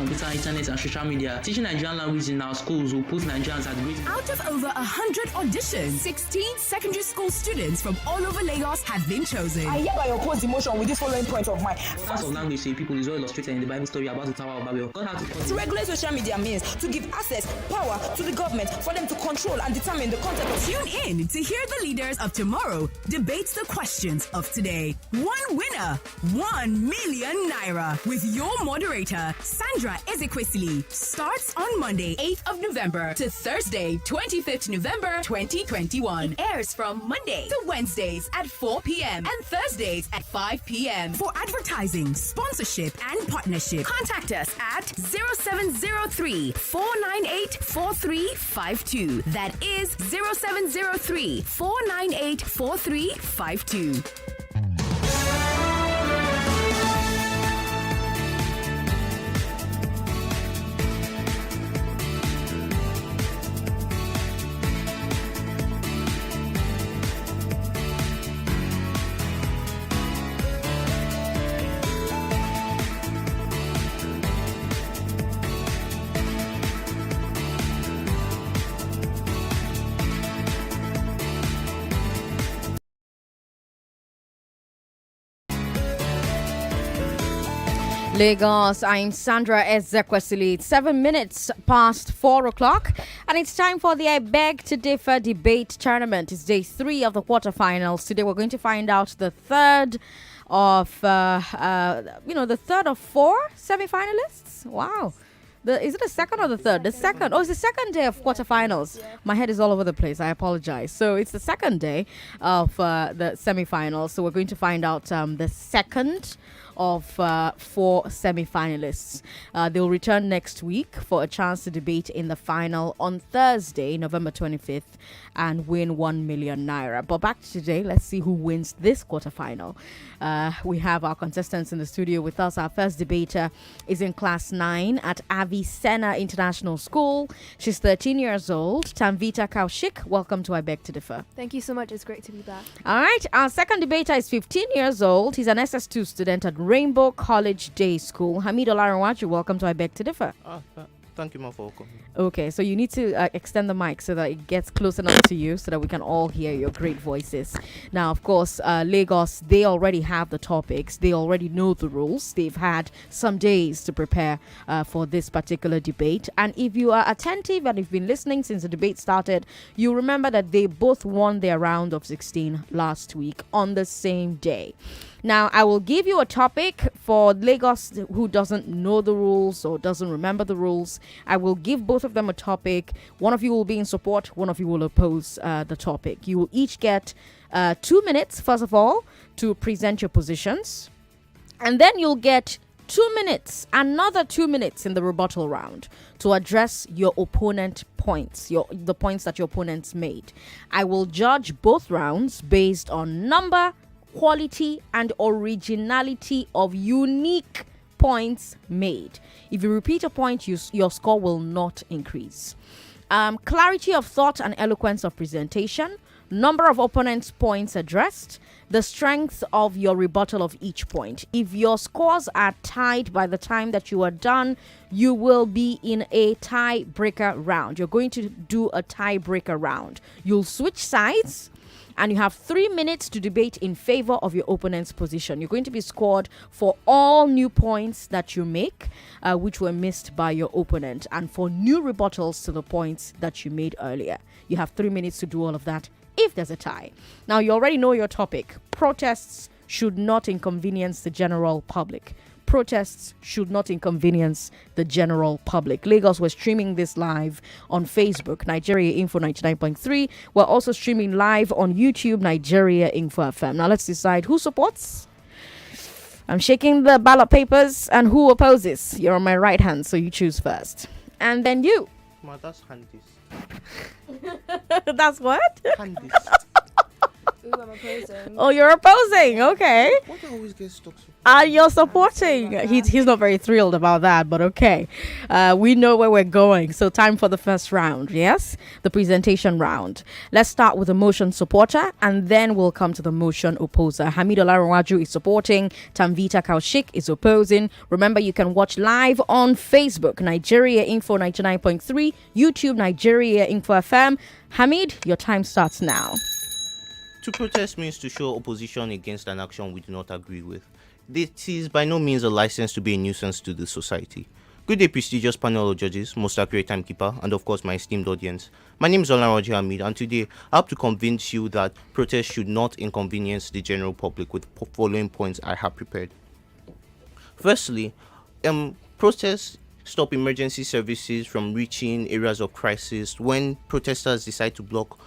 computer, internet, and social media. Teaching Nigerian language in our schools will put Nigerians at great. Out of over 100 auditions, 16 secondary school students from all over Lagos have been chosen. I hereby oppose the motion with this following point of mine. The importance of language to people is well illustrated in the Bible story about the Tower of Babel. God had to regulate social media means to give access, power to the government for them to control and determine the content of. Tune in to hear the leaders of tomorrow debate the questions of today. One winner, 1 million naira with your moderator, Sandra Ezekwesili. Starts on Monday, 8th of November to Thursday, 25th November 2021. It airs from Monday to Wednesdays at 4 p.m. and Thursdays at 5 p.m. For advertising, sponsorship, and partnership, contact us at 0703 498 4352. That is 0703 498 4352. Lagos, I'm Sandra Ezekwesili. It's 7 minutes past 4 o'clock, and it's time for the I Beg to Differ debate tournament. It's day 3 of the quarterfinals. Today we're going to find out the third of, the third of 4 semi-finalists. Wow. Is it the second or the third? The second. Oh, it's the second day of quarterfinals. My head is all over the place. I apologize. So it's the second day of the semi-finals. So we're going to find out the second of 4 semi-finalists. They'll return next week for a chance to debate in the final on Thursday, November 25th, and win 1 million naira. But back to today, let's see who wins this quarterfinal. We have our contestants in the studio with us. Our first debater is in class 9 at Avi-Cenna International School. She's 13 years old. Tanvita Koushik, welcome to I Beg to Differ. Thank you so much. It's great to be back. All right. Our second debater is 15 years old. He's an SS2 student at Rainbow College Day School. Hameed Olanrewaju, welcome to I Beg to Differ. Thank you, ma, for coming. Okay, so you need to extend the mic so that it gets close enough to you so that we can all hear your great voices. Now, of course, Lagos, they already have the topics. They already know the rules. They've had some days to prepare for this particular debate. And if you are attentive and you've been listening since the debate started, you remember that they both won their round of 16 last week on the same day. Now, I will give you a topic for Lagos who doesn't know the rules or doesn't remember the rules. I will give both of them a topic. One of you will be in support. One of you will oppose the topic. You will each get 2 minutes, first of all, to present your positions. And then you'll get 2 minutes, another 2 minutes in the rebuttal round to address your opponent points, the points that your opponents made. I will judge both rounds based on number, quality, and originality of unique points made. If you repeat a point, your score will not increase. Clarity of thought and eloquence of presentation, number of opponents' points addressed, the strength of your rebuttal of each point. If your scores are tied by the time that you are done, you will be in a tiebreaker round. You're going to do a tiebreaker round. You'll switch sides, and you have 3 minutes to debate in favor of your opponent's position. You're going to be scored for all new points that you make, which were missed by your opponent, and for new rebuttals to the points that you made earlier. You have 3 minutes to do all of that if there's a tie. Now, you already know your topic. Protests should not inconvenience the general public. Protests should not inconvenience the general public. Lagos, we're streaming this live on Facebook, Nigeria Info 99.3. We're also streaming live on YouTube, Nigeria Info FM. Now let's decide who supports. I'm shaking the ballot papers, and who opposes. You're on my right hand, so you choose first. And then you. Ma, that's Handis. That's what? Handis. Ooh, I'm opposing. Oh, you're opposing. Okay. Why do I always get stuck? You're supporting. He's not very thrilled about that, but okay. We know where we're going. So time for the first round, yes? The presentation round. Let's start with the motion supporter, and then we'll come to the motion opposer. Hameed Olanrewaju is supporting. Tanvita Koushik is opposing. Remember, you can watch live on Facebook, Nigeria Info 99.3, YouTube, Nigeria Info FM. Hameed, your time starts now. To protest means to show opposition against an action we do not agree with. This is by no means a license to be a nuisance to the society. Good day, prestigious panel of judges, most accurate timekeeper, and of course my esteemed audience. My name is Olanrewaju Hameed, and today I have to convince you that protest should not inconvenience the general public with following points I have prepared. Firstly, protests stop emergency services from reaching areas of crisis when protesters decide to block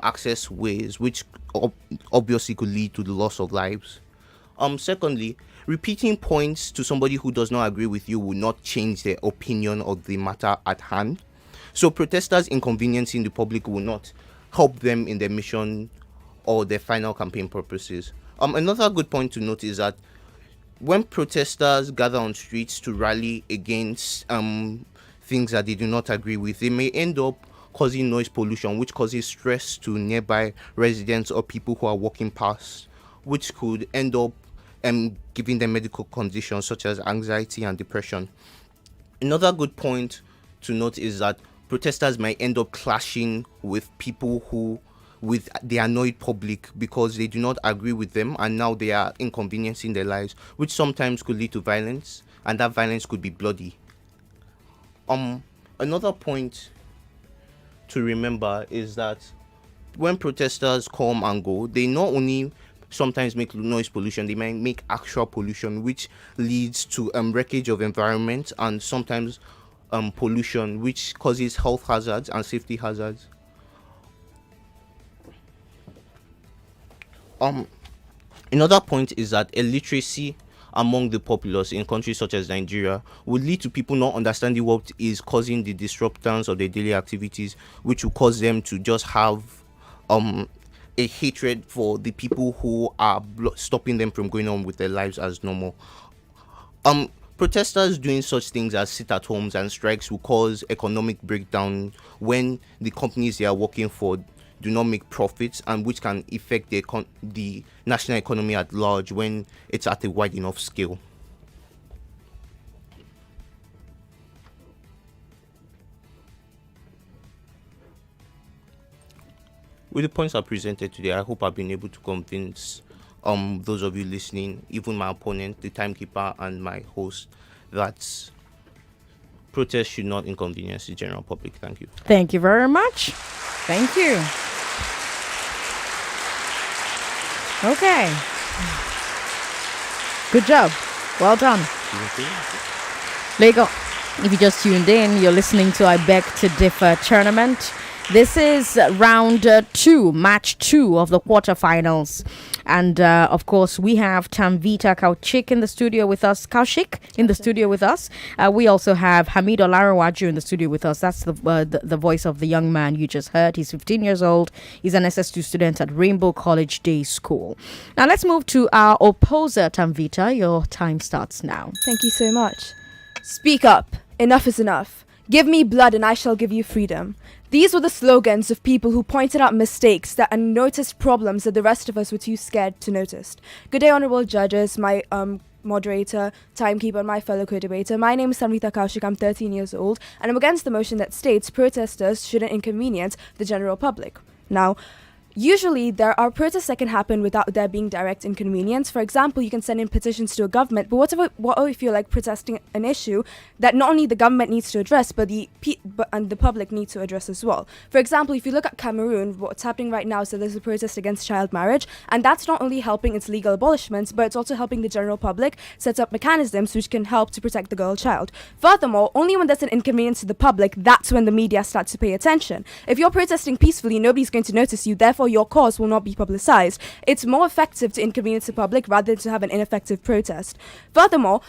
access ways, which obviously could lead to the loss of lives. Secondly, repeating points to somebody who does not agree with you will not change their opinion of the matter at hand. So protesters inconveniencing the public will not help them in their mission or their final campaign purposes. Another good point to note is that when protesters gather on streets to rally against things that they do not agree with, they may end up causing noise pollution, which causes stress to nearby residents or people who are walking past, which could end up giving them medical conditions such as anxiety and depression. Another good point to note is that protesters might end up clashing with with the annoyed public because they do not agree with them, and now they are inconveniencing their lives, which sometimes could lead to violence, and that violence could be bloody. Another point to remember is that when protesters come and go, they not only sometimes make noise pollution, they might make actual pollution, which leads to wreckage of environment and sometimes pollution, which causes health hazards and safety hazards. Another point is that illiteracy among the populace in countries such as Nigeria would lead to people not understanding what is causing the disruptance of their daily activities, which will cause them to just have a hatred for the people who are stopping them from going on with their lives as normal. Protesters doing such things as sit at homes and strikes will cause economic breakdown when the companies they are working for do not make profits, and which can affect the national economy at large when it's at a wide enough scale. With the points I presented today, I hope I've been able to convince those of you listening, even my opponent, the timekeeper, and my host, that protest should not inconvenience the general public. Thank you. Thank you very much. Thank you. Okay. Good job. Well done. Lego, if you just tuned in, you're listening to I Beg to Differ tournament. This is round 2, match 2 of the quarterfinals. And of course, we have Tanvita Koushik in the studio with us. Koushik in the studio with us. We also have Hameed Olanrewaju in the studio with us. That's the voice of the young man you just heard. He's 15 years old. He's an SS2 student at Rainbow College Day School. Now let's move to our opposer, Tanvita. Your time starts now. Thank you so much. Speak up. Enough is enough. Give me blood and I shall give you freedom. These were the slogans of people who pointed out mistakes and noticed problems that the rest of us were too scared to notice. Good day, honorable judges, my moderator, timekeeper, and my fellow co-debater. My name is Tanvita Koushik. I'm 13 years old, and I'm against the motion that states protesters shouldn't inconvenience the general public. Now, usually, there are protests that can happen without there being direct inconvenience. For example, you can send in petitions to a government, but what if you're like protesting an issue that not only the government needs to address, but the public need to address as well. For example, if you look at Cameroon, what's happening right now, so there's a protest against child marriage, and that's not only helping its legal abolishments, but it's also helping the general public set up mechanisms which can help to protect the girl child. Furthermore, only when there's an inconvenience to the public, that's when the media starts to pay attention. If you're protesting peacefully, nobody's going to notice you, therefore your cause will not be publicized. It's more effective to inconvenience the public rather than to have an ineffective protest. Furthermore,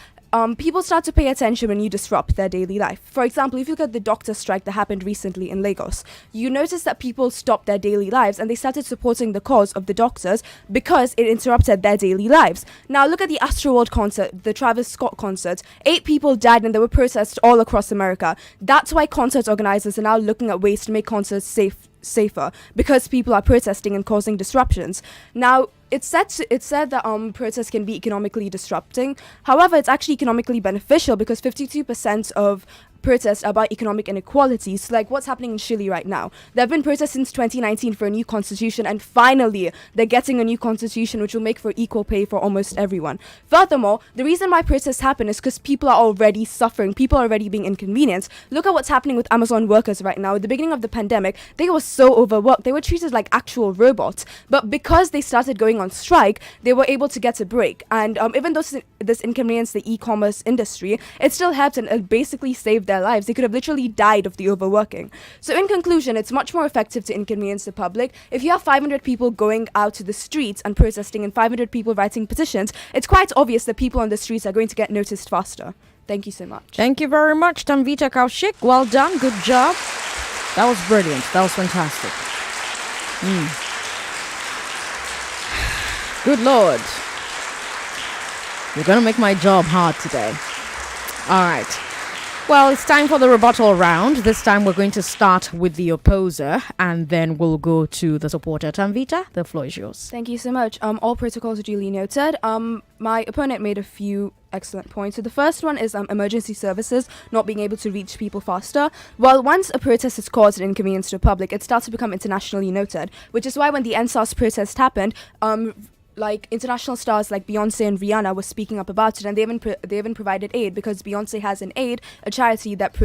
people start to pay attention when you disrupt their daily life. For example, if you look at the doctor strike that happened recently in Lagos, you notice that people stopped their daily lives and they started supporting the cause of the doctors because it interrupted their daily lives. Now look at the Astroworld concert, the Travis Scott concert. 8 people died and there were protests all across America. That's why concert organizers are now looking at ways to make concerts safer, because people are protesting and causing disruptions. Now, it's said that protests can be economically disrupting. However, it's actually economically beneficial because 52% of protests are about economic inequalities, like what's happening in Chile right now. There have been protests since 2019 for a new constitution, and finally they're getting a new constitution which will make for equal pay for almost everyone. Furthermore, the reason why protests happen is because people are already suffering, people are already being inconvenienced. Look at what's happening with Amazon workers right now. At the beginning of the pandemic, they were so overworked, they were treated like actual robots, but because they started going on strike, they were able to get a break. And even though this inconvenienced the e-commerce industry, it still helped and it basically saved their lives. They could have literally died of the overworking. So in conclusion, it's much more effective to inconvenience the public. If you have 500 people going out to the streets and protesting and 500 people writing petitions, it's quite obvious that people on the streets are going to get noticed faster. Thank you so much. Thank you very much, Tanvita, Koushik. Well done. Good job. That was brilliant. That was fantastic. Good Lord. You're going to make my job hard today. All right. Well, it's time for the rebuttal round. This time we're going to start with the opposer and then we'll go to the supporter. Tanvita, the floor is yours. Thank you so much. All protocols are duly noted. My opponent made a few excellent points. So the first one is emergency services not being able to reach people faster. Well, once a protest has caused an inconvenience to the public, it starts to become internationally noted, which is why when the NSAS protest happened, like international stars like Beyonce and Rihanna were speaking up about it, and they even provided aid, because Beyonce has an aid, a charity that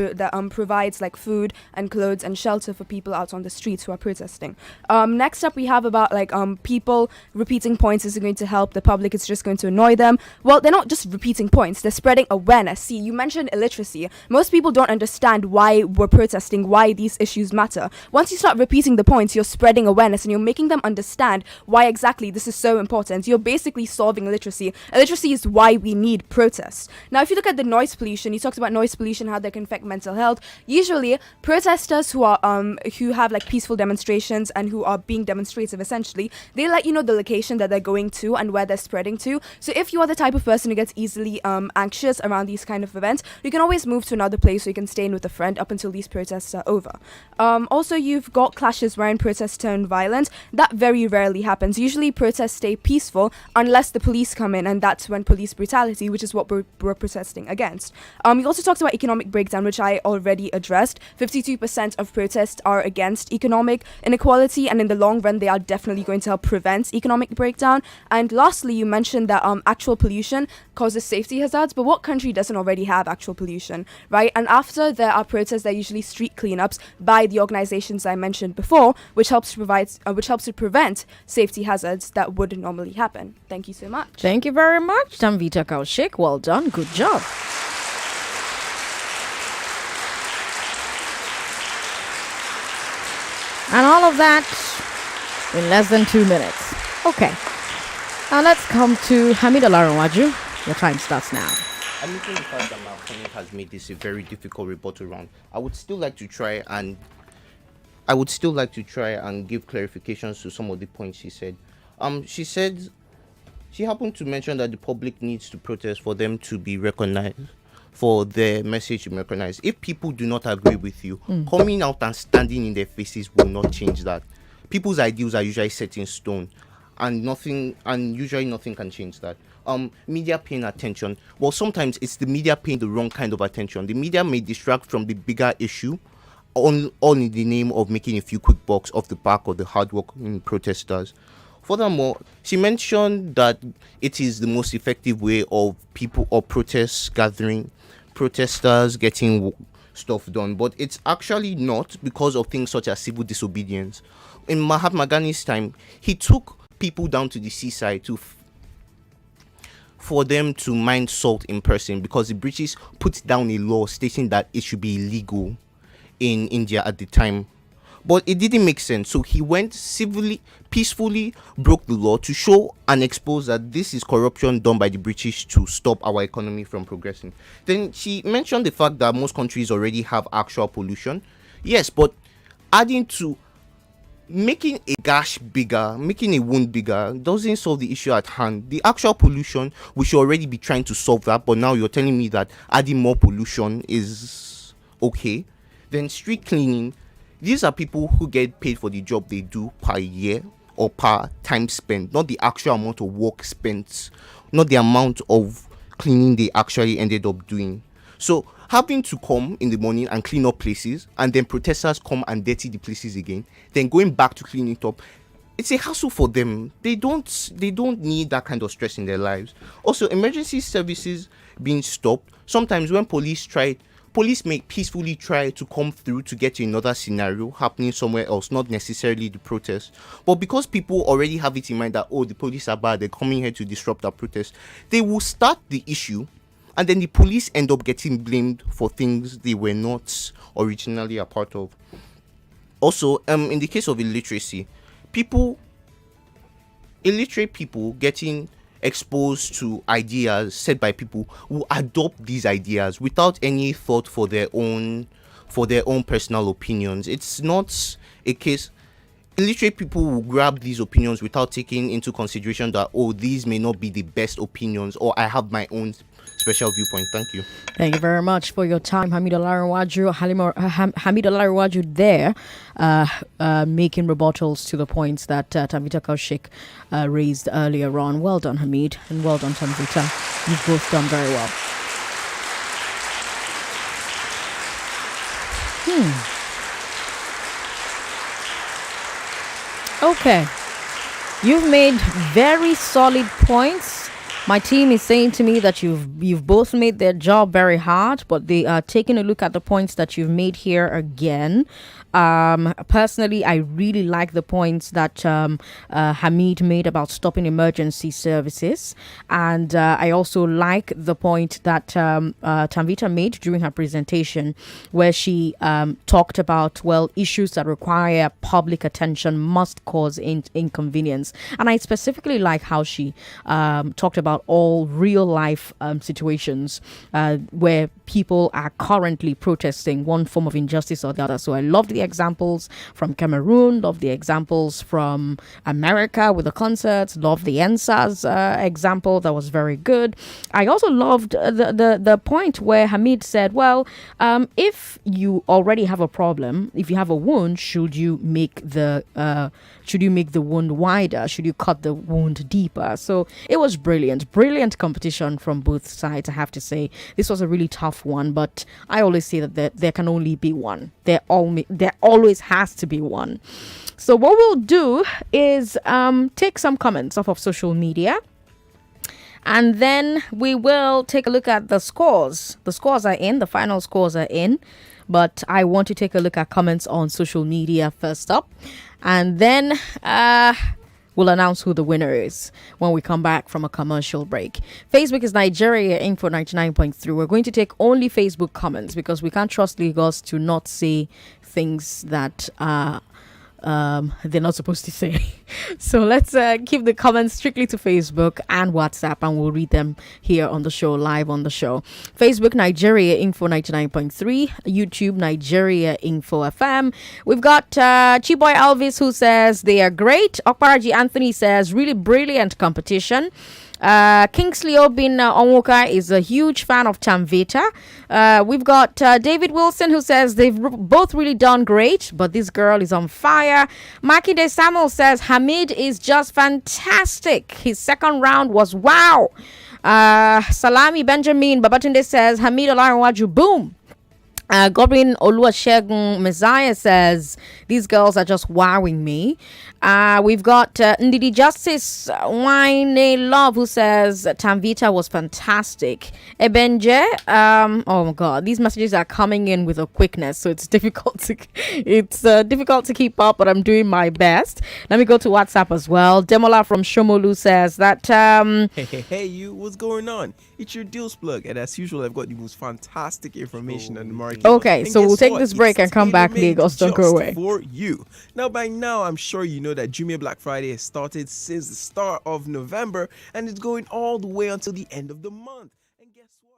provides like food and clothes and shelter for people out on the streets who are protesting. Next up, we have about like people repeating points isn't going to help the public; it's just going to annoy them. Well, they're not just repeating points; they're spreading awareness. See, you mentioned illiteracy. Most people don't understand why we're protesting, why these issues matter. Once you start repeating the points, you're spreading awareness and you're making them understand why exactly this is so important. You're basically solving illiteracy. Illiteracy is why we need protests. Now, if you look at the noise pollution, you talked about noise pollution, how that can affect mental health. Usually, protesters who are who have like peaceful demonstrations and who are being demonstrative, essentially, they let you know the location that they're going to and where they're spreading to. So if you are the type of person who gets easily anxious around these kind of events, you can always move to another place, so you can stay in with a friend up until these protests are over. Also, you've got clashes wherein protests turn violent. That very rarely happens. Usually, protests stay peaceful unless the police come in, and that's when police brutality, which is what we're protesting against. You also talked about economic breakdown, which I already addressed. 52% of protests are against economic inequality, and in the long run, they are definitely going to help prevent economic breakdown. And lastly, you mentioned that actual pollution causes safety hazards, but what country doesn't already have actual pollution, right? And after there are protests, there are usually street cleanups by the organizations I mentioned before, which helps to prevent safety hazards that would normally happen. Thank you so much. Thank you very much, Tanvita, Koushik. Well done. Good job. And all of that in less than 2 minutes. Okay. Now let's come to Hameed Olanrewaju. Your time starts now. Admitting the fact that my opponent has made this a very difficult rebuttal round, I would still like to try and give clarifications to some of the points she said. She happened to mention that the public needs to protest for them to be recognized, for their message to be recognized. If people do not agree with you, coming out and standing in their faces will not change that. People's ideals are usually set in stone, and usually nothing can change that. Media paying attention. Well, sometimes it's the media paying the wrong kind of attention. The media may distract from the bigger issue, all in the name of making a few quick bucks off the back of the hardworking protesters. Furthermore, she mentioned that it is the most effective way of people or protesters getting stuff done, but it's actually not, because of things such as civil disobedience. In Mahatma Gandhi's time, he took people down to the seaside for them to mine salt in person, because the British put down a law stating that it should be illegal in India at the time. But it didn't make sense. So he went civilly, peacefully, broke the law to show and expose that this is corruption done by the British to stop our economy from progressing. Then she mentioned the fact that most countries already have actual pollution. Yes, but adding to making a gash bigger, making a wound bigger, doesn't solve the issue at hand. The actual pollution, we should already be trying to solve that, but now you're telling me that adding more pollution is okay. Then street cleaning, these are people who get paid for the job they do per year or per time spent, not the actual amount of work spent, not the amount of cleaning they actually ended up doing. So having to come in the morning and clean up places, and then protesters come and dirty the places again, then going back to clean it up, it's a hassle for them. They don't need that kind of stress in their lives. Also, emergency services being stopped. Sometimes when police may peacefully try to come through to get to another scenario happening somewhere else, not necessarily the protest. But because people already have it in mind that, oh, the police are bad, they're coming here to disrupt our protest, they will start the issue, and then the police end up getting blamed for things they were not originally a part of. Also, in the case of illiteracy, illiterate people getting exposed to ideas said by people who adopt these ideas without any thought for their own personal opinions. It's not a case. Illiterate people will grab these opinions without taking into consideration that, oh, these may not be the best opinions, or I have my own special viewpoint. Thank you. Thank you very much for your time, Hameed Olanrewaju there, making rebuttals to the points that Tanvita Koushik raised earlier on. Well done, Hameed, and well done, Tanvita. You've both done very well. Okay. You've made very solid points. My team is saying to me that you've both made their job very hard, but they are taking a look at the points that you've made here again. Personally, I really like the points that Hameed made about stopping emergency services, and I also like the point that Tanvita made during her presentation, where she talked about, issues that require public attention must cause inconvenience. And I specifically like how she talked about all real life situations where people are currently protesting one form of injustice or the other. So I loved the examples from Cameroon, loved the examples from America with the concerts, loved the NSAS example. That was very good. I also loved the point where Hameed said, if you already have a problem, if you have a wound, should you make the wound wider? Should you cut the wound deeper? So it was brilliant competition from both sides, I have to say. This was a really tough one, but I always say that there can only be one. There always has to be one. So what we'll do is take some comments off of social media, and then we will take a look at the scores. The scores are in, the final scores are in, but I want to take a look at comments on social media first up, and then we'll announce who the winner is when we come back from a commercial break. Facebook is Nigeria Info 99.3. We're going to take only Facebook comments because we can't trust Lagos to not say things that they're not supposed to say. So let's keep the comments strictly to Facebook and WhatsApp, and we'll read them here on the show, live on the show. Facebook, Nigeria Info 99.3. YouTube, Nigeria Info FM. We've got Chiboy Elvis, who says they are great. Okparaji Anthony says really brilliant competition. Kingsley Obin Onwuka is a huge fan of Tanvita. We've got David Wilson, who says they've both really done great, but this girl is on fire. Makinde Samuel says Hameed is just fantastic. His second round was wow. Salami Benjamin Babatunde says Hameed Olanrewaju, boom. Godwin Oluwasegun Messiah says these girls are just wowing me. We've got Ndidi Justice Wine Love, who says Tanvita was fantastic. Ebenje, oh my god, these messages are coming in with a quickness, so it's difficult to keep up, but I'm doing my best. Let me go to WhatsApp as well. Demola from Shomolu says that Hey you, what's going on? It's your Deals Plug, and as usual I've got the most fantastic information on the market Okay, And so guess we'll take what? this break and It's come back, tailor-made Lagos. Don't go just away. for you. Now, by now, I'm sure you know that Jumia Black Friday has started since the start of November and it's going all the way until the end of the month. And guess what?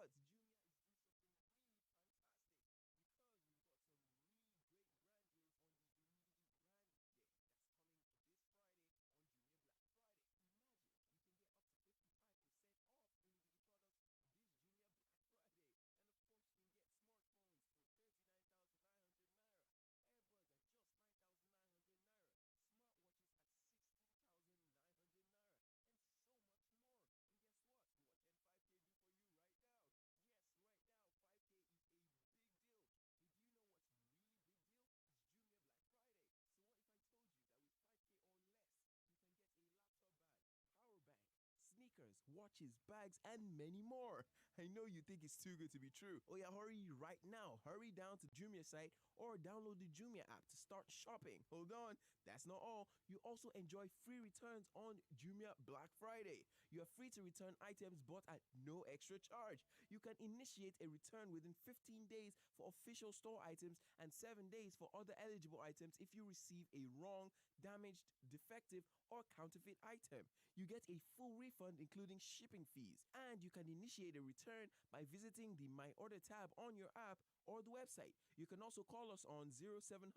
Sneakers, watches, bags, and many more. I know you think it's too good to be true. Oh yeah, hurry right now. Hurry down to Jumia site or download the Jumia app to start shopping. Hold on, that's not all. You also enjoy free returns on Jumia Black Friday. You are free to return items bought at no extra charge. You can initiate a return within 15 days for official store items and 7 days for other eligible items if you receive a wrong, damaged, defective, or counterfeit item. You get a full refund including shipping fees, and you can initiate a return by visiting the My Order tab on your app or the website. You can also call us on 0700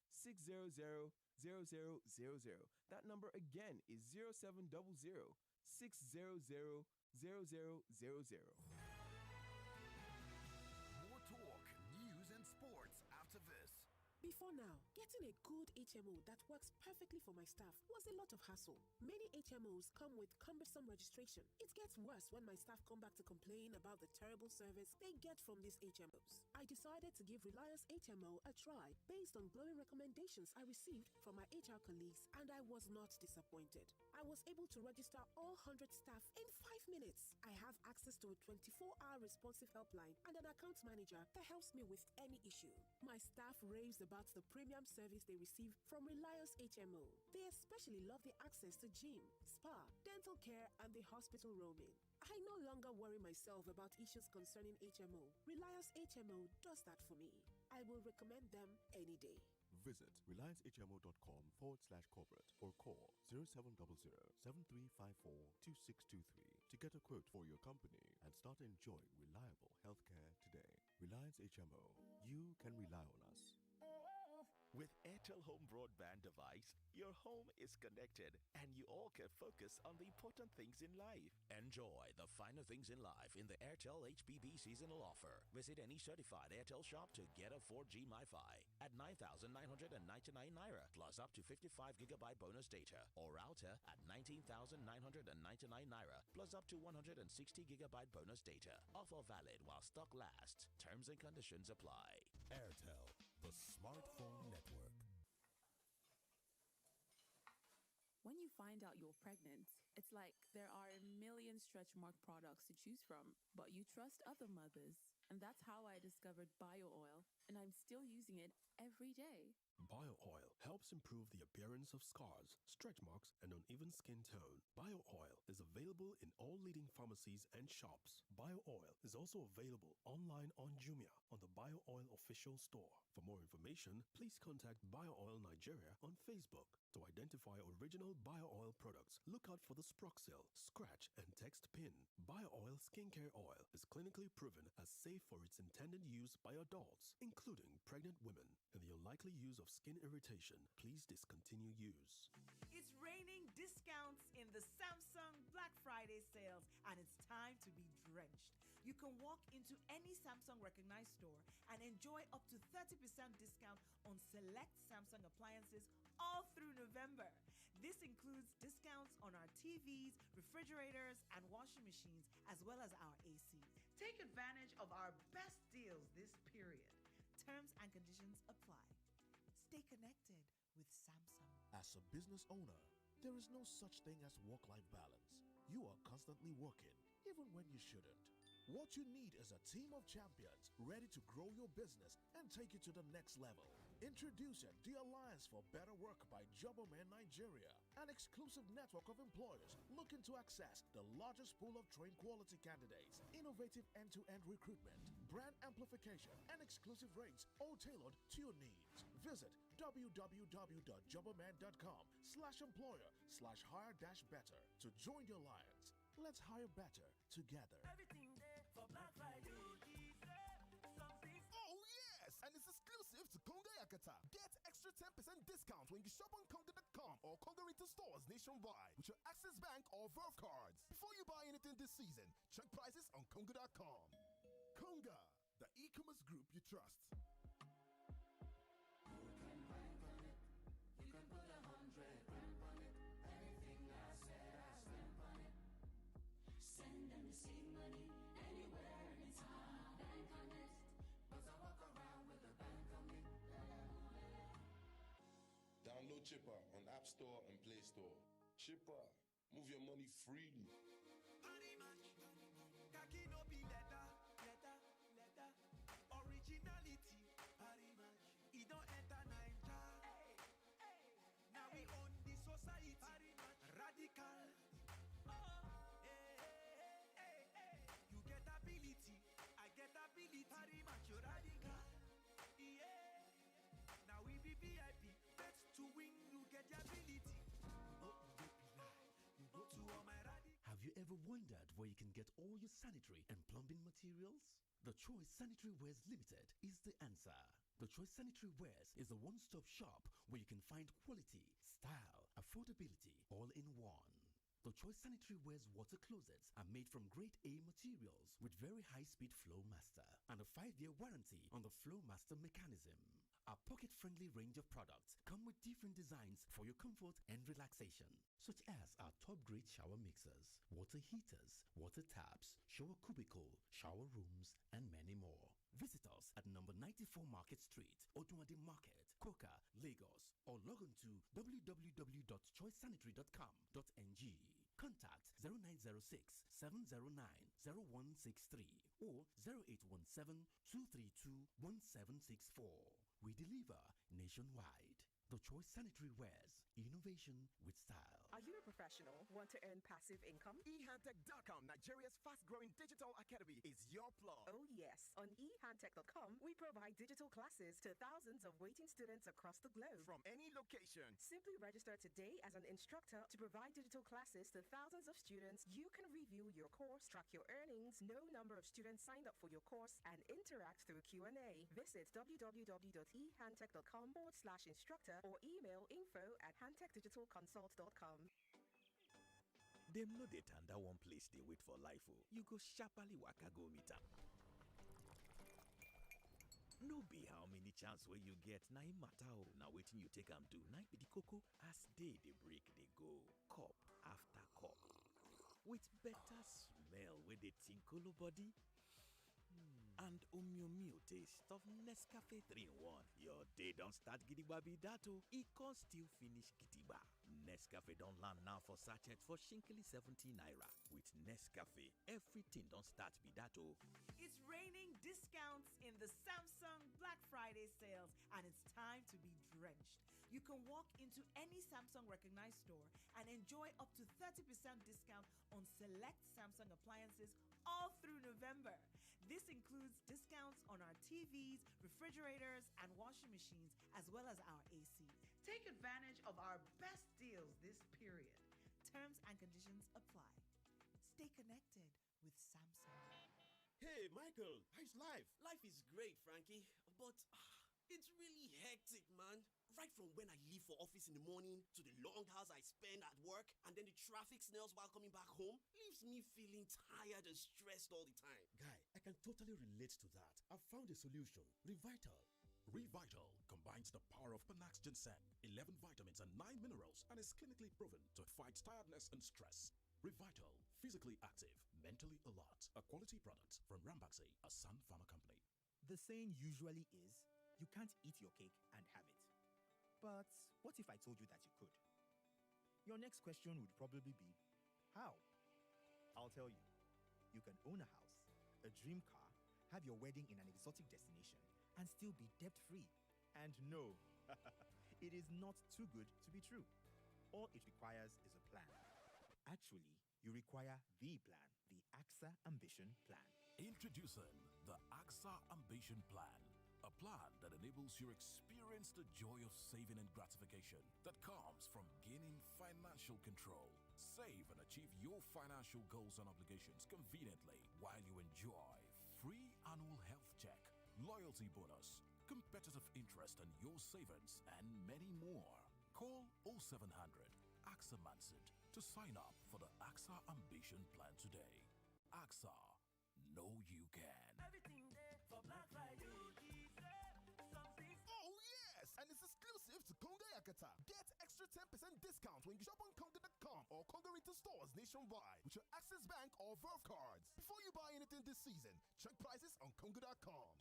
600 0000. That number again is 0700 600 0000. More talk, news, and sports after this. Before now, getting a good HMO that works perfectly for my staff was a lot of hassle. Many HMOs come with cumbersome registration. It gets worse when my staff come back to complain about the terrible service they get from these HMOs. I decided to give Reliance HMO a try based on glowing recommendations I received from my HR colleagues, and I was not disappointed. I was able to register all 100 staff in 5 minutes. I have access to a 24-hour responsive helpline and an account manager that helps me with any issue. My staff raves about the premium service they receive from Reliance HMO. They especially love the access to gym, spa, dental care, and the hospital roaming. I no longer worry myself about issues concerning HMO. Reliance HMO does that for me. I will recommend them any day. Visit reliancehmo.com/corporate or call 0700-7354-2623 to get a quote for your company and start enjoying reliable healthcare today. Reliance HMO, you can rely on us. With Airtel Home Broadband device, your home is connected and you all can focus on the important things in life. Enjoy the finer things in life in the Airtel HBB seasonal offer. Visit any certified Airtel shop to get a 4G MiFi at 9,999 Naira plus up to 55GB bonus data, or router at 19,999 Naira plus up to 160GB bonus data. Offer valid while stock lasts. Terms and conditions apply. Airtel, the smartphone network. When you find out you're pregnant, it's like there are a million stretch mark products to choose from, but you trust other mothers. And that's how I discovered Bio Oil, and I'm still using it every day. Bio Oil helps improve the appearance of scars, stretch marks, and uneven skin tone. Bio Oil is available in all leading pharmacies and shops. Bio Oil is also available online on Jumia on the Bio Oil official store. For more information, please contact Bio Oil Nigeria on Facebook. To identify original Bio Oil products, look out for the Sproxel, scratch, and text pin. Bio Oil Skincare Oil is clinically proven as safe for its intended use by adults, including pregnant women. In the unlikely use of skin irritation, please discontinue use. It's raining discounts in the Samsung Black Friday sales, and it's time to be drenched. You can walk into any Samsung recognized store and enjoy up to 30% discount on select Samsung appliances all through November. This includes discounts on our TVs, refrigerators, and washing machines, as well as our ACs. Take advantage of our best deals this period. Terms and conditions apply. Stay connected with Samsung. As a business owner, there is no such thing as work-life balance. You are constantly working, even when you shouldn't. What you need is a team of champions ready to grow your business and take you to the next level. Introducing the Alliance for Better Work by Jobberman Nigeria, an exclusive network of employers looking to access the largest pool of trained quality candidates, innovative end-to-end recruitment, brand amplification, and exclusive rates, all tailored to your needs. Visit www.jobberman.com/employer/hire-better to join the Alliance. Let's hire better together. Everything there for Black Friday. Oh yes, and it's exclusive to Konga Yakata. Get extra 10% discount when you shop on Konga.com or Konga retail stores nationwide with your Access Bank or Verve cards. Before you buy anything this season, check prices on Konga.com. Konga, the e-commerce group you trust. You can put 100 grand on it. Anything I said, I spent on it. Send and receive money anywhere, anytime. Bank on it. But I walk around with a bank on me. Download Chipper on App Store and Play Store. Chipper, move your money freely. Kaki no be letter. Originality. It don't enter Naija. Now we own the society. Radical. You get ability. I get ability. You're radical. Yeah. Now we be VIP. Bet to win, you get the ability. To all my radical. Have you ever wondered where you can get all your sanitary and plumbing materials? The Choice Sanitary Wares Limited is the answer. The Choice Sanitary Wares is a one-stop shop where you can find quality, style, affordability, all in one. The Choice Sanitary Wares water closets are made from grade A materials with very high-speed Flow Master and a 5-year warranty on the Flow Master mechanism. Our pocket-friendly range of products come with different designs for your comfort and relaxation, such as our top-grade shower mixers, water heaters, water taps, shower cubicle, shower rooms, and many more. Visit us at number 94 Market Street, Oduade Market, Koka, Lagos, or log on to www.choicesanitary.com.ng. Contact 0906 709 0163 or 0817 232 1764. We deliver nationwide. The Choice Sanitary Wares, innovation with style. Are you a professional? Want to earn passive income? eHandtech.com, Nigeria's fast-growing digital academy, is your plug. Oh yes, on eHandtech.com, we provide digital classes to thousands of waiting students across the globe. From any location. Simply register today as an instructor to provide digital classes to thousands of students. You can review your course, track your earnings, know number of students signed up for your course, and interact through Q&A. Visit www.ehandtech.com/instructor or email info@handtechdigitalconsult.com. Dem no dey tanda one place dey wait for life o. You go sharply waka go meet am. No be how many chance wey you get na im matter o. Na wetin you take am do na be the koko. As day dey break dey go, cup after cup, with better smell wey dey tinkolo body. And omyomyo taste of Nescafe 3-in-1. Your day don't start gidigba be that o. E con still finish gidigba. Nescafe don't land now for sachet for shinkily 70 naira. With Nescafe, everything don't start be that o. It's raining discounts in the Samsung Black Friday sales, and it's time to be drenched. You can walk into any Samsung recognized store and enjoy up to 30% discount on select Samsung appliances all through November. This includes discounts on our TVs, refrigerators, and washing machines, as well as our ACs. Take advantage of our best deals this period. Terms and conditions apply. Stay connected with Samsung. Hey, Michael, how's life? Life is great, Frankie, but it's really hectic, man. Right from when I leave for office in the morning to the long hours I spend at work, and then the traffic snails while coming back home, leaves me feeling tired and stressed all the time. Guy, I can totally relate to that. I've found a solution. Revital. Revital combines the power of Panax Ginseng, 11 vitamins and 9 minerals, and is clinically proven to fight tiredness and stress. Revital, physically active, mentally alert. A quality product from Rambaxi, a Sun Pharma company. The saying usually is, you can't eat your cake and have it. But what if I told you that you could? Your next question would probably be, how? I'll tell you. You can own a house, a a dream car, have your wedding in an exotic destination, and still be debt-free. And no, it is not too good to be true. All it requires is a plan. Actually, you require the plan, the Axa Ambition Plan. Introducing the Axa Ambition Plan, a plan that enables you to experience the joy of saving and gratification that comes from gaining financial control. Save and achieve your financial goals and obligations conveniently while you enjoy free annual health check, loyalty bonus, competitive interest on your savings, and many more. Call 0700 AXA Mansard to sign up for the Axa Ambition Plan today. Axa, know you can. Everything there for Black Friday. Oh yes! And it's exclusive to Konga Yakata. Get extra 10% discount when you shop on Konga.com or Konga retail stores nationwide with your Access Bank or Verve cards. Before you buy anything this season, check prices on Konga.com.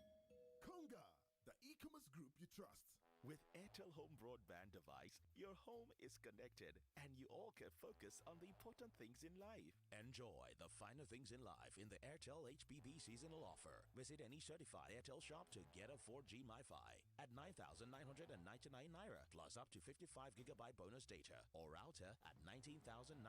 Konga, the e-commerce group you trust. With Airtel Home Broadband device, your home is connected and you all can focus on the important things in life. Enjoy the finer things in life in the Airtel HBB seasonal offer. Visit any certified Airtel shop to get a 4G MiFi at 9,999 Naira plus up to 55 GB bonus data, or router at 19,999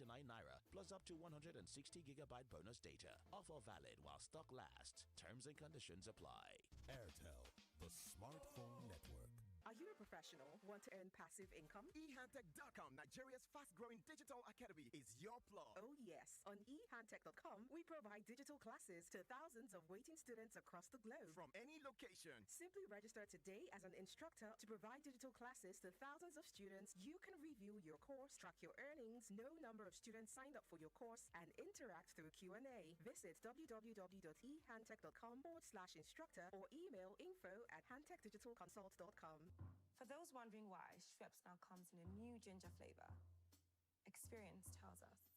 Naira plus up to 160 GB bonus data. Offer valid while stock lasts. Terms and conditions apply. Airtel, the smartphone network. Are you a professional? Want to earn passive income? eHandtech.com, Nigeria's fast-growing digital academy, is your plug. Oh yes. On eHandtech.com, we provide digital classes to thousands of waiting students across the globe. From any location. Simply register today as an instructor to provide digital classes to thousands of students. You can review your course, track your earnings, know number of students signed up for your course, and interact through Q&A. Visit www.ehandtech.com/instructor or email info@handtechdigitalconsult.com. For those wondering why, Schweppes now comes in a new ginger flavor. Experience tells us.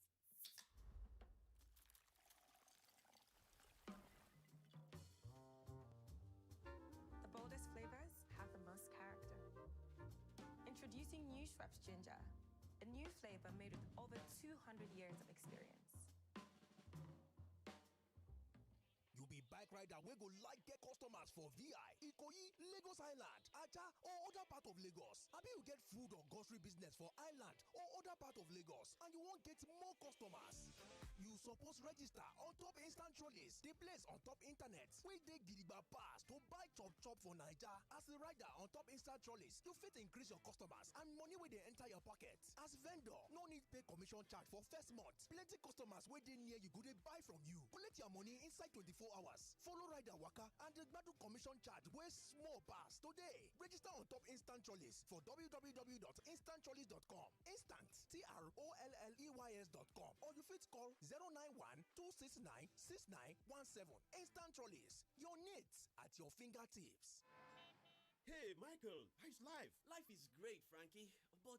The boldest flavors have the most character. Introducing new Schweppes Ginger, a new flavor made with over 200 years of experience. You be bike rider wey go like get customers for VI, Ikoyi, Lagos Island, Aja or other part of Lagos. Abi you get food or grocery business for island or other part of Lagos and you wan get more customers? You suppose register on top instant trolleys, the place on top internet wey dey gidigba pass to buy chop for Naija. As a rider on top instant trolleys, you fit increase your customers and money wey dey enter your pocket. As vendor, no need pay commission charge for first month. Plenty customers wey dey near you go dey buy from you. Collect your money inside 24 hours. Follow rider waka and the gbadu commission charge wey small pass. Today, register on top instant trolleys for www.instanttrolleys.com. Instant, TROLLEYS.com, or you fit call 091-269-6917. Instant Trolleys, your needs at your fingertips. Hey, Michael, how's life? Life is great, Frankie, but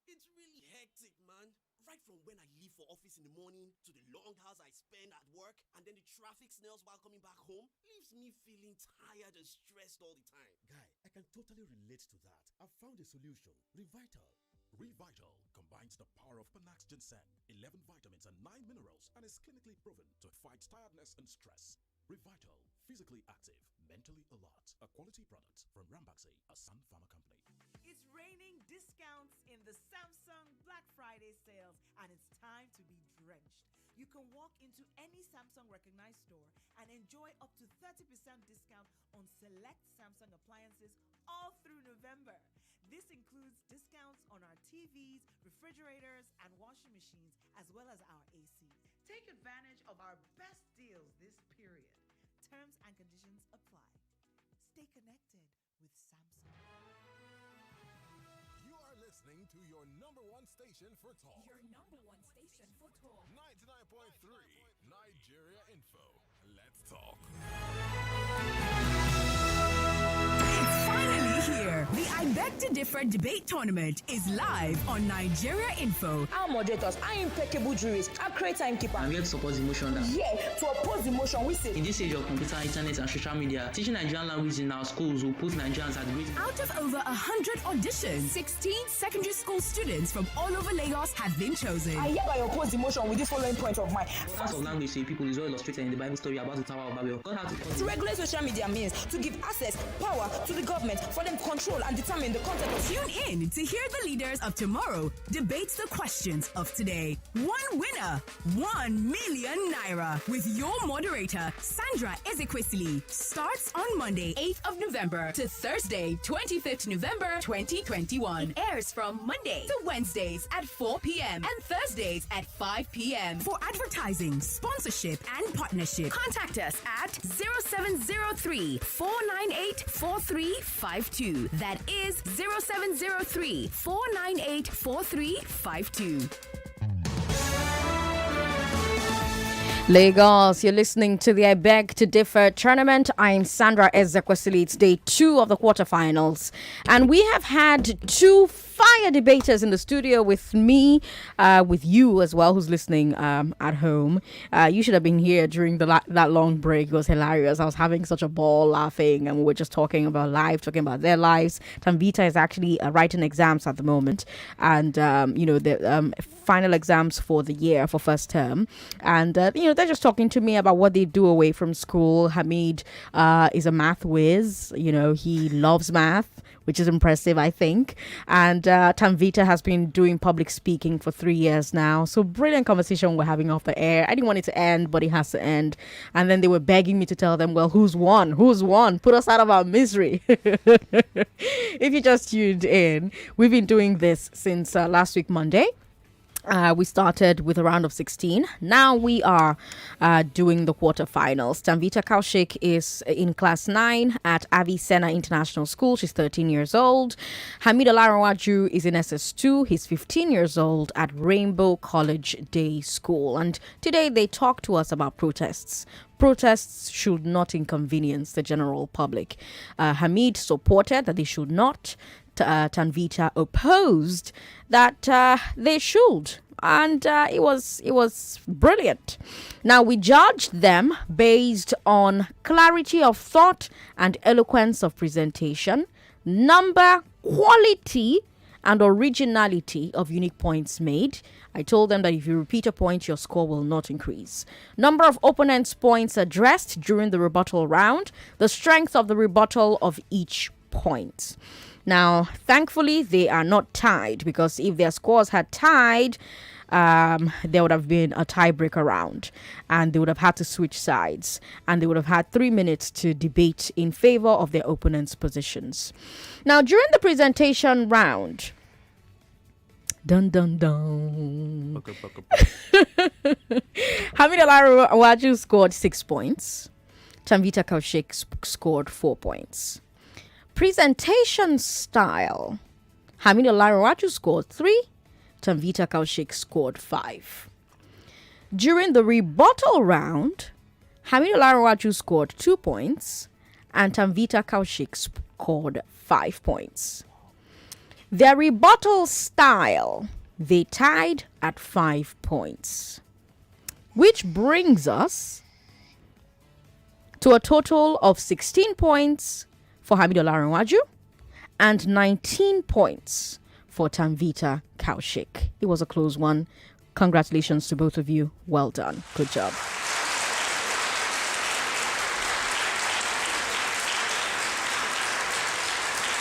it's really hectic, man. Right from when I leave for office in the morning to the long hours I spend at work, and then the traffic snails while coming back home, leaves me feeling tired and stressed all the time. Guy, I can totally relate to that. I've found a solution. Revital. Revital combines the power of Panax Ginseng, 11 vitamins and 9 minerals, and is clinically proven to fight tiredness and stress. Revital, physically active, mentally alert. A quality product from Rambaxi, a Sun Pharma company. It's raining discounts in the Samsung Black Friday sales, and it's time to be drenched. You can walk into any Samsung recognized store and enjoy up to 30% discount on select Samsung appliances all through November. This includes discounts on our TVs, refrigerators, and washing machines, as well as our ACs. Take advantage of our best deals this period. Terms and conditions apply. Stay connected with Samsung. You are listening to your number one station for talk. Your number one station for talk. 99.3 Nigeria Info. Let's talk. Finally here, the I Bet to Differ debate tournament is live on Nigeria Info. Our moderators are impeccable jurists, our great timekeeper. I'm here to support the motion that to oppose the motion we say. in this age of computer, internet, and social media, teaching Nigerian language in our schools will put Nigerians at great. Out of over 100 auditions, 16 secondary school students from all over Lagos have been chosen. I hereby oppose the motion with this following point of mine. Class of language to people is well illustrated in the Bible story about the Tower of Babel. God had to regulate social media means to give access, power to the government for them to control and determine the content of. Tune in to hear the leaders of tomorrow debate the questions of today. One winner, 1 million naira with your moderator, Sandra Ezekwesili. Starts on Monday, 8th of November to Thursday, 25th November 2021. It airs from Monday to Wednesdays at 4 p.m. and Thursdays at 5 p.m. For advertising, sponsorship, and partnership, contact us at 0703 498 4352. That is 0703 498 4352. Lagos, you're listening to the I Beg to Differ tournament. I'm Sandra Ezekwesili. It's day 2 of the quarterfinals. And we have had 2 fire debaters in the studio with me, with you as well, who's listening at home. You should have been here during that long break. It was hilarious. I was having such a ball laughing, and we were just talking about life, talking about their lives. Tanvita is actually writing exams at the moment, and the final exams for the year for first term. And they're just talking to me about what they do away from school. Hameed is a math whiz. He loves math, which is impressive, I think. And Tanvita has been doing public speaking for 3 years now. So brilliant conversation we're having off the air. I didn't want it to end, but it has to end. And then they were begging me to tell them, well, who's won? Who's won? Put us out of our misery. If you just tuned in, we've been doing this since last week, Monday. We started with a round of 16. Now we are doing the quarterfinals. Tanvita Koushik is in class 9 at Avi-Cenna International School. She's 13 years old. Hameed Olanrewaju is in SS2. He's 15 years old at Rainbow College Day School. And today they talk to us about protests. Protests should not inconvenience the general public. Hameed supported that they should not. Tanvita opposed that they should, and it was brilliant. Now we judged them based on clarity of thought and eloquence of presentation, number, quality, and originality of unique points made. I told them that if you repeat a point, your score will not increase. Number of opponents' points addressed during the rebuttal round, the strength of the rebuttal of each point. Now, thankfully, they are not tied, because if their scores had tied, there would have been a tiebreaker round, and they would have had to switch sides, and they would have had 3 minutes to debate in favor of their opponents' positions. Now, during the presentation round, dun dun dun, Hameed Olanrewaju scored 6 points. Tanvita Koushik scored 4 points. Presentation style, Hameed Olanrewaju scored 3, Tanvita Koushik scored 5. During the rebuttal round, Hameed Olanrewaju scored 2 points and Tanvita Koushik scored 5 points. Their rebuttal style, they tied at 5 points, which brings us to a total of 16 points for Hameed Olanrewaju and 19 points for Tanvita Koushik. It was a close one. Congratulations to both of you. Well done. Good job.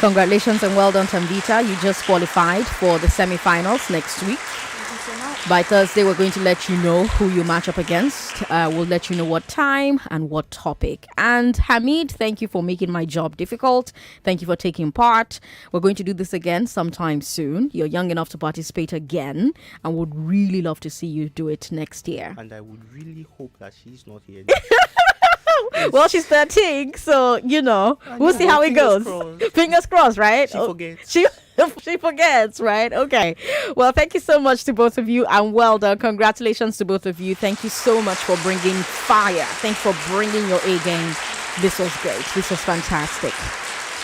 Congratulations and well done, Tanvita. You just qualified for the semi-finals next week. By Thursday, we're going to let you know who you match up against. We'll let you know what time and what topic. And Hameed, thank you for making my job difficult. Thank you for taking part. We're going to do this again sometime soon. You're young enough to participate again, and would really love to see you do it next year. And I would really hope that she's not here. Well, she's 13, so, we'll see how it goes. Fingers crossed, right? She forgets. She forgets, right? Okay. Well, thank you so much to both of you, and well done. Congratulations to both of you. Thank you so much for bringing fire. Thanks for bringing your A game. This was great. This was fantastic.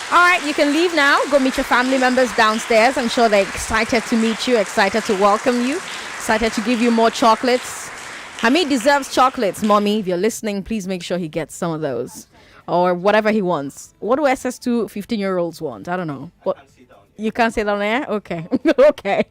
All right, you can leave now. Go meet your family members downstairs. I'm sure they're excited to meet you, excited to welcome you, excited to give you more chocolates. Hameed deserves chocolates, Mommy. If you're listening, please make sure he gets some of those. Or whatever he wants. What do SS2 15-year-olds want? I don't know. What? You can't say that on air? Okay. Okay.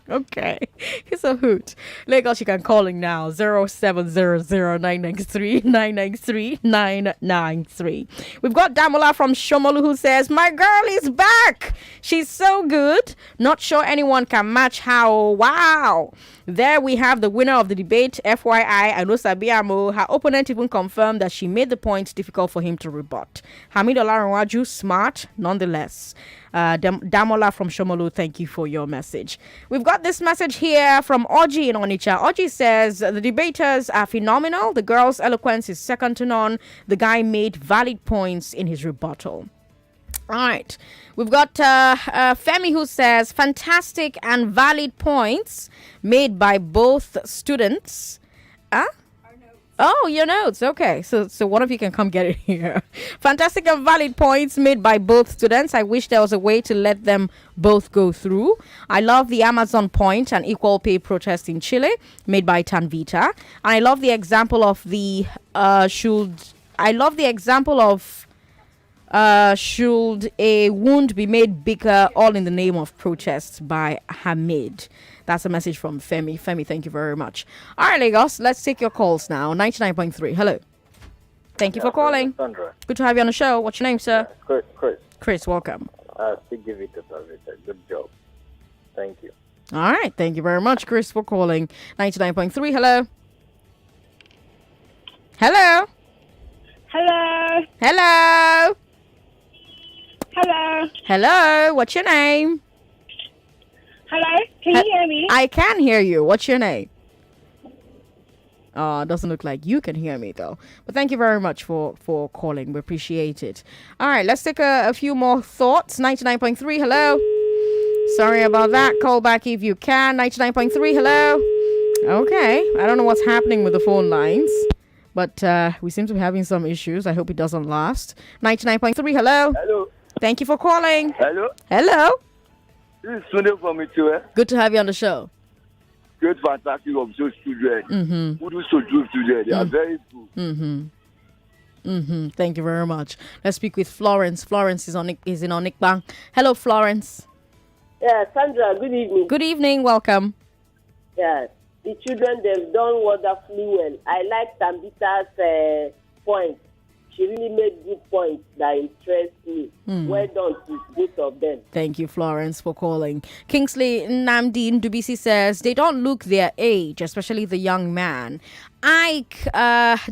Okay. It's a hoot. Lagos, you can call in now. 0700-993-993. We've got Damola from Shomolu who says, my girl is back. She's so good. Not sure anyone can match how. Wow. There we have the winner of the debate. FYI, Anosa Biamo. Her opponent even confirmed that she made the point difficult for him to rebut. Hameed Olanrewaju, smart nonetheless. Damola from Shomolu, thank you for your message. We've got this message here from Oji in Onitsha. Oji says, the debaters are phenomenal. The girl's eloquence is second to none. The guy made valid points in his rebuttal. All right. We've got Femi who says, fantastic and valid points made by both students. Oh, your notes. Okay. So one of you can come get it here. Fantastic and valid points made by both students. I wish there was a way to let them both go through. I love the Amazon point and equal pay protest in Chile made by Tanvita. And I love the example of the should a wound be made bigger, all in the name of protest by Hameed. That's a message from Femi. Femi, thank you very much. All right, Lagos, let's take your calls now. 99.3. Hello. Thank you for calling. Sandra. Good to have you on the show. What's your name, sir? Chris. Chris, welcome. Still give it to Tanvita. Good job. Thank you. All right. Thank you very much, Chris, for calling. 99.3. Hello. Hello. Hello. Hello. Hello. Hello. What's your name? Hello. Can you hear me? I can hear you. What's your name? It doesn't look like you can hear me, though. But thank you very much for calling. We appreciate it. All right. Let's take a few more thoughts. 99.3. Hello. Sorry about that. Call back if you can. 99.3. Hello. Okay. I don't know what's happening with the phone lines. But we seem to be having some issues. I hope it doesn't last. 99.3, hello. Hello. Thank you for calling. Hello. Hello. This is Sunday from Itoe. Good to have you on the show. Great, fantastic of those children. Who do so good today. They are very good. Thank you very much. Let's speak with Florence. Florence is in Onikbang. Hello, Florence. Yeah, Sandra, good evening. Good evening. Welcome. Yeah. The children, they've done wonderfully well. I like Tanvita's point. She really made good points that interest me. Well done to both of them. Thank you, Florence, for calling. Kingsley Namdi Ndubisi says they don't look their age, especially the young man. Ike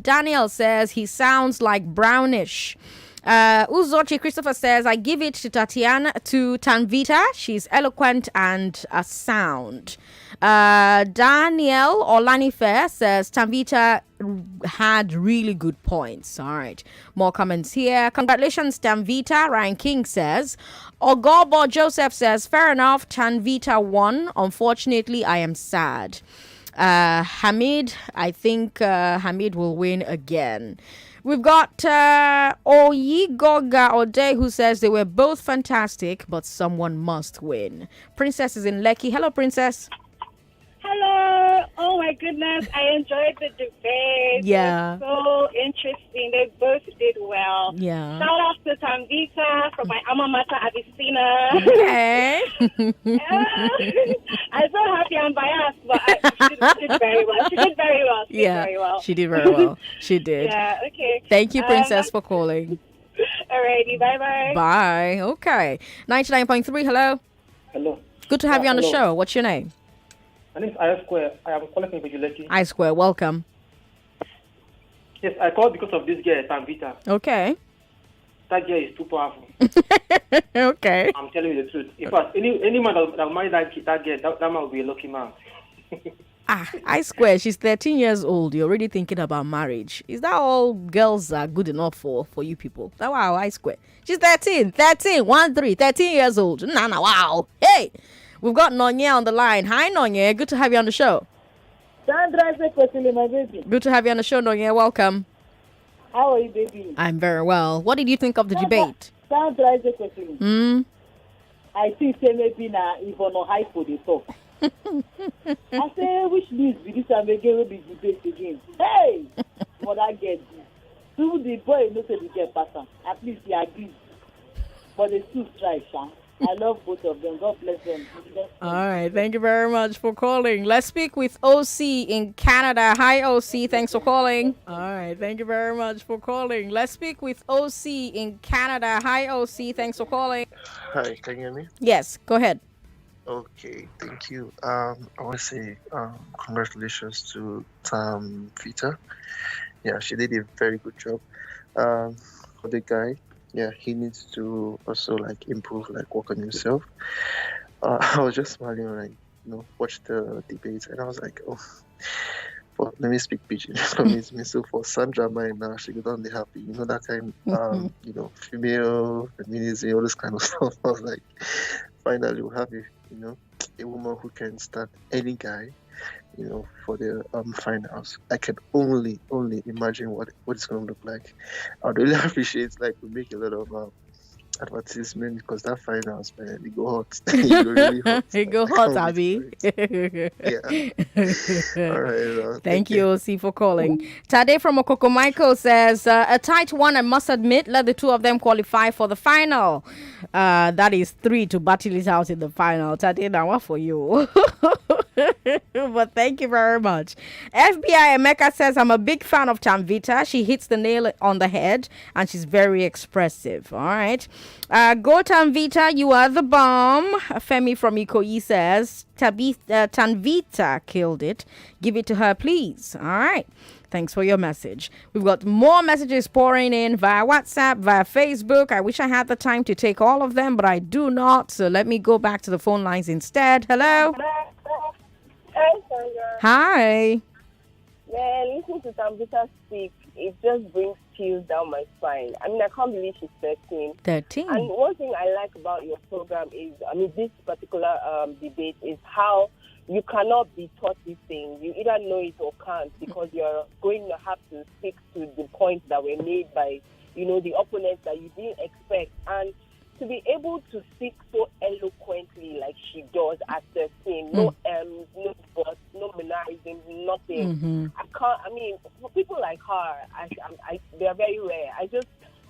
Daniel says he sounds like brownish. Uzochi Christopher says, I give it to Tanvita. She's eloquent and sound. Daniel Olanife says Tanvita had really good points. All right. More comments here. Congratulations, Tanvita. Ryan King says. Ogobo Joseph says, fair enough. Tanvita won. Unfortunately, I am sad. Hameed, I think Hameed will win again. We've got Oyigoga Ode who says they were both fantastic, but someone must win. Princess is in Lekki. Hello, Princess. Hello. Oh my goodness. I enjoyed the debate. Yeah. It was so interesting. They both did well. Yeah. Shout out to Tanvita from my alma mater, Avi-Cenna. Okay. I'm so happy I'm biased, but she did very well. She did very well. She did very well. She did. Yeah, okay. Thank you, Princess, for calling. Alrighty, bye-bye. Bye. Okay. 99.3, hello. Hello. Good to have you on the hello. show. What's your name? My name is I Square. I am calling from Vigilante. I Square, welcome. Yes, I called because of this girl, Tanvita. Okay. That girl is too powerful. Okay. I'm telling you the truth. In fact, any man that married that girl, that man will be a lucky man. I Square, she's 13 years old. You're already thinking about marriage. Is that all girls are good enough for you people? That wow, I Square. She's 13 years old. Nah, wow. Hey, we've got Nonya on the line. Hi, Nonya. Good to have you on the show. Sandra Ezekwesili, my baby. Good to have you on the show, Nonya. Welcome. How are you, baby? I'm very well. What did you think of the debate? Sandra Ezekwesili. I think say maybe na even no hype for the talk. I say which news be this time again will be debate again. Hey, what I get. Do the boy no say the girl pass am. At least he agrees. But they still strike, Sha. I love both of them. God bless them. All right. Thank you very much for calling. Let's speak with OC in Canada. Hi, OC. Thanks for calling. All right. Thank you very much for calling. Let's speak with OC in Canada. Hi, OC. Thanks for calling. Hi, can you hear me? Yes, go ahead. Okay, thank you. I want to say congratulations to Tanvita. Yeah, she did a very good job. For the guy, yeah, he needs to also like improve, like work on himself. I was just smiling when I, watched the debate, and I was like, oh. But let me speak pidgin. So for Sandra, mine now, she got on the happy, that kind, female feminism, all this kind of stuff. I was like, finally, we'll have a woman who can start any guy, for the finals. I can only imagine what it's going to look like. I'd really appreciate, like, we make a lot of advertisement, because that finals, man, it go hot. It go really hot. It go hot, Abby. Yeah. All right. Thank you, OC, for calling. Tade from Okoko Michael says, a tight one, I must admit. Let the two of them qualify for the final. That is 3 to battle it out in the final. Tade, now what for you? But thank you very much. FBI Emeka says, I'm a big fan of Tanvita. She hits the nail on the head and she's very expressive. All right. Go Tanvita, you are the bomb. Femi from Ikoyi says, Tanvita killed it. Give it to her, please. All right. Thanks for your message. We've got more messages pouring in via WhatsApp, via Facebook. I wish I had the time to take all of them, but I do not. So let me go back to the phone lines instead. Hello. Hi, Sandra. Hi. Yeah, listening to Tanvita speak, it just brings chills down my spine. I mean, I can't believe she's 13. 13. And one thing I like about your program is, this particular debate is how you cannot be taught this thing. You either know it or can't, because you're going to have to stick to the points that were made by, the opponents that you didn't expect. And to be able to speak so eloquently like she does at 13, no but, no mannerism, nothing. For people like her, they are very rare.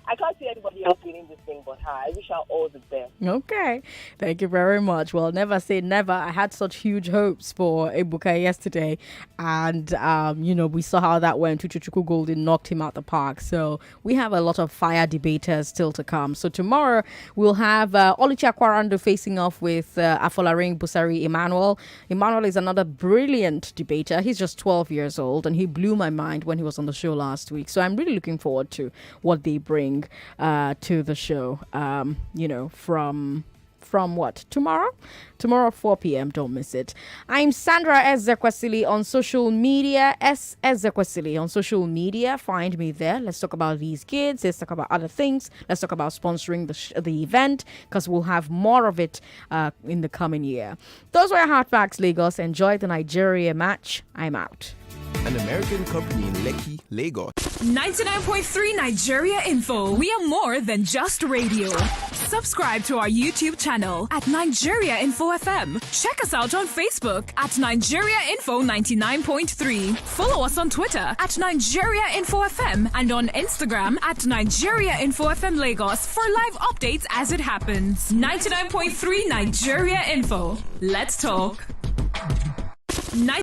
I can't see anybody else doing this thing but her. I wish her all the best. Okay. Thank you very much. Well, never say never. I had such huge hopes for Ebuka yesterday. And, we saw how that went. Chuchuku Golden knocked him out the park. So we have a lot of fire debaters still to come. So tomorrow we'll have Oluchi Akwarando facing off with Afolarin Busari Emmanuel. Emmanuel is another brilliant debater. He's just 12 years old and he blew my mind when he was on the show last week. So I'm really looking forward to what they bring to the show, from what? Tomorrow 4 p.m. Don't miss it. I'm Sandra Ezekwesili on social media. Ezekwesili on social media. Find me there. Let's talk about these kids. Let's talk about other things. Let's talk about sponsoring the event, because we'll have more of it in the coming year. Those were Hard Facts Lagos. Enjoy the Nigeria match. I'm out. An American company in Lekki, Lagos. 99.3 Nigeria Info. We are more than just radio. Subscribe to our YouTube channel at Nigeria Info FM. Check us out on Facebook at Nigeria Info 99.3. Follow us on Twitter at Nigeria Info FM and on Instagram at Nigeria Info FM Lagos for live updates as it happens. 99.3 Nigeria Info. Let's talk.